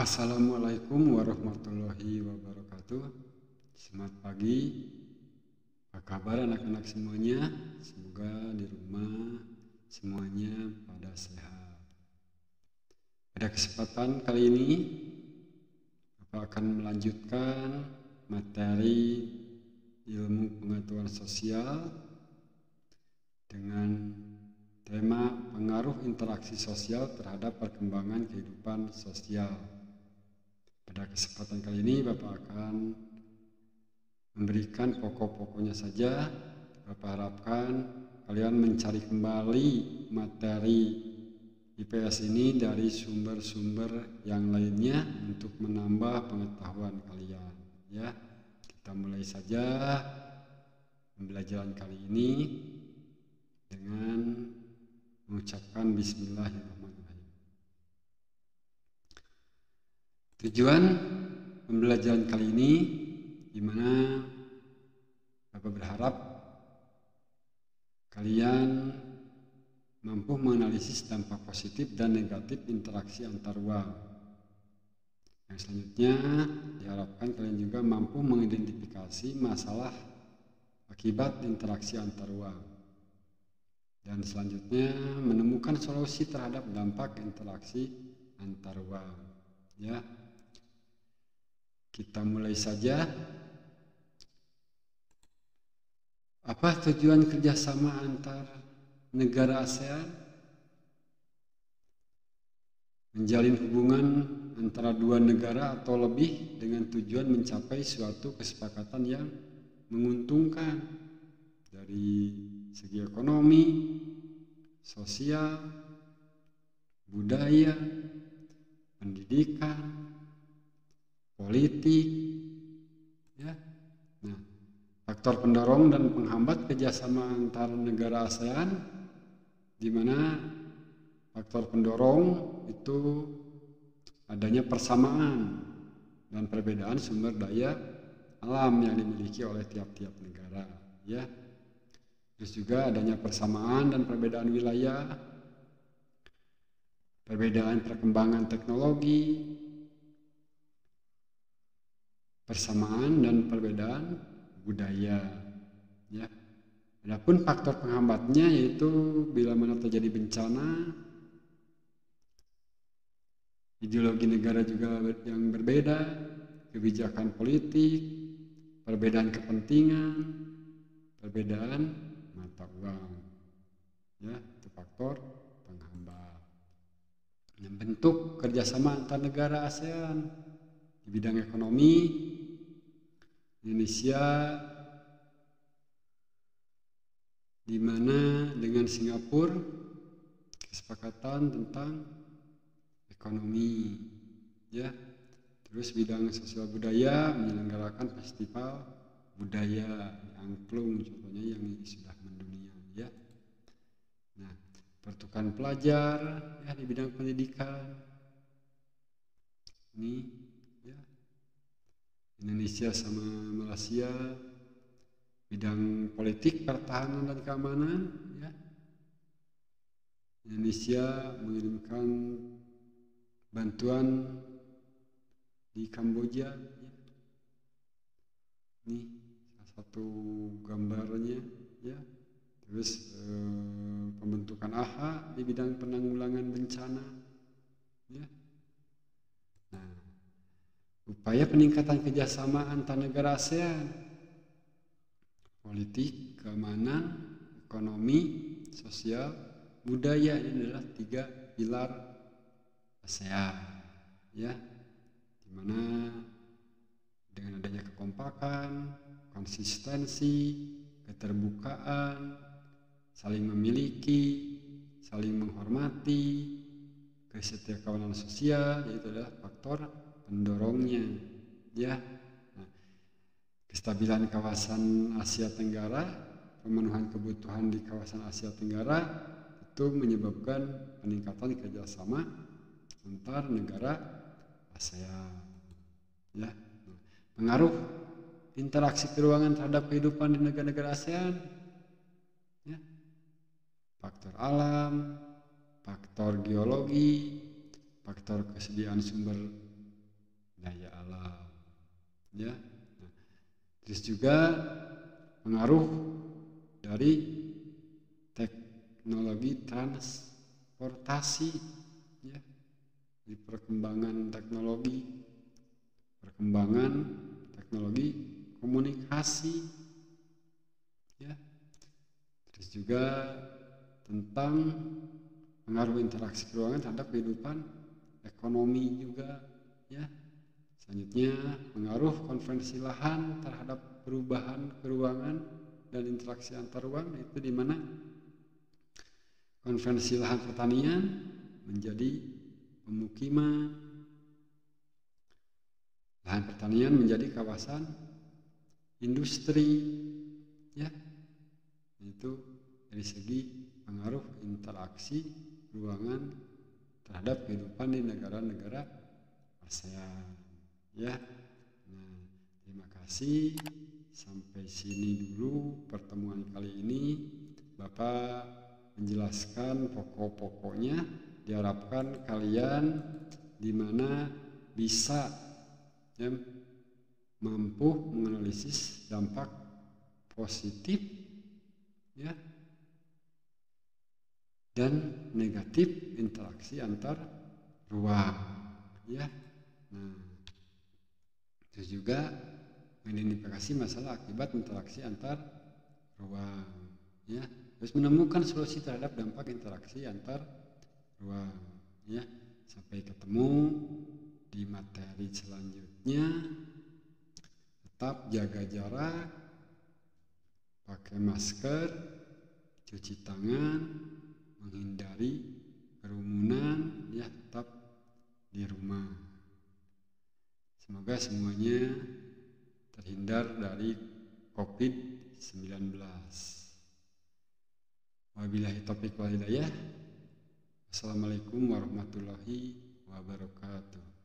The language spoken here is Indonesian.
Assalamualaikum warahmatullahi wabarakatuh. Selamat pagi. Apa kabar anak-anak semuanya? Semoga di rumah semuanya pada sehat. Pada kesempatan kali ini, Bapak akan melanjutkan materi ilmu pengetahuan sosial dengan tema pengaruh interaksi sosial terhadap perkembangan kehidupan sosial. Pada kesempatan kali ini Bapak akan memberikan pokok-pokoknya saja. Bapak harapkan kalian mencari kembali materi IPS ini dari sumber-sumber yang lainnya untuk menambah pengetahuan kalian. Ya, kita mulai saja pembelajaran kali ini dengan mengucapkan Bismillahirrahmanirrahim. Tujuan pembelajaran kali ini di mana Bapak berharap kalian mampu menganalisis dampak positif dan negatif interaksi antar ruang. Yang selanjutnya diharapkan kalian juga mampu mengidentifikasi masalah akibat interaksi antar ruang. Dan selanjutnya menemukan solusi terhadap dampak interaksi antar ruang. Ya. Kita mulai saja. Apa tujuan kerjasama antar negara ASEAN? Menjalin hubungan antara dua negara atau lebih dengan tujuan mencapai suatu kesepakatan yang menguntungkan dari segi ekonomi, sosial, budaya, pendidikan, politik, ya. Nah, faktor pendorong dan penghambat kerjasama antar negara ASEAN, di mana faktor pendorong itu adanya persamaan dan perbedaan sumber daya alam yang dimiliki oleh tiap-tiap negara, ya. Terus juga adanya persamaan dan perbedaan wilayah, perbedaan perkembangan teknologi, persamaan dan perbedaan budaya, ya. Adapun faktor penghambatnya yaitu bila mana terjadi bencana, ideologi negara juga yang berbeda, kebijakan politik, perbedaan kepentingan, perbedaan mata uang, ya, itu faktor penghambat. Yang bentuk kerjasama antar negara ASEAN di bidang ekonomi, Indonesia di mana dengan Singapura kesepakatan tentang ekonomi, ya. Terus bidang sosial budaya menyelenggarakan festival budaya angklung contohnya yang sudah mendunia, ya. Nah, pertukaran pelajar ya di bidang pendidikan ini, ya. Indonesia sama Malaysia bidang politik, pertahanan dan keamanan, ya. Indonesia mengirimkan bantuan di Kamboja, ya. Ini salah satu gambarnya, ya. Terus pembentukan AHA di bidang penanggulangan bencana, ya. Nah, upaya peningkatan kerjasama antar negara ASEAN, politik, keamanan, ekonomi, sosial, budaya, ini adalah 3 pilar ASEAN, ya, dimana dengan adanya kekompakan, konsistensi, keterbukaan, saling memiliki, saling menghormati, kesetiakawanan sosial, yaitu adalah faktor pendorongnya, ya. Nah, kestabilan kawasan Asia Tenggara, pemenuhan kebutuhan di kawasan Asia Tenggara itu menyebabkan peningkatan kerjasama antar negara ASEAN, ya. Nah, pengaruh interaksi keuangan terhadap kehidupan di negara-negara ASEAN, ya. Faktor alam, faktor geologi, faktor kesediaan sumber daya alam. Ya. Nah, terus juga pengaruh dari teknologi transportasi, ya, di perkembangan teknologi komunikasi, ya. Terus juga tentang pengaruh interaksi ruangan terhadap kehidupan ekonomi juga, ya. Selanjutnya pengaruh konvensi lahan terhadap perubahan ruangan dan interaksi antar ruang, itu di mana konvensi lahan pertanian menjadi pemukiman, lahan pertanian menjadi kawasan industri, ya. Itu dari segi pengaruh interaksi ruangan terhadap kehidupan di negara-negara ASEAN, ya. Nah, terima kasih. Sampai sini dulu pertemuan kali ini. Bapak menjelaskan pokok-pokoknya. Diharapkan kalian di mana bisa, ya, mampu menganalisis dampak positif, ya, dan negatif interaksi antar ruang, ya. Nah, itu juga mengidentifikasi masalah akibat interaksi antar ruang, ya. Terus menemukan solusi terhadap dampak interaksi antar ruang, ya. Sampai ketemu di materi selanjutnya. Tetap jaga jarak, pakai masker, cuci tangan, menghindari kerumunan, ya, tetap di rumah. Semoga semuanya terhindar dari COVID-19. Wabillahi taufiq wal hidayah. Assalamualaikum warahmatullahi wabarakatuh.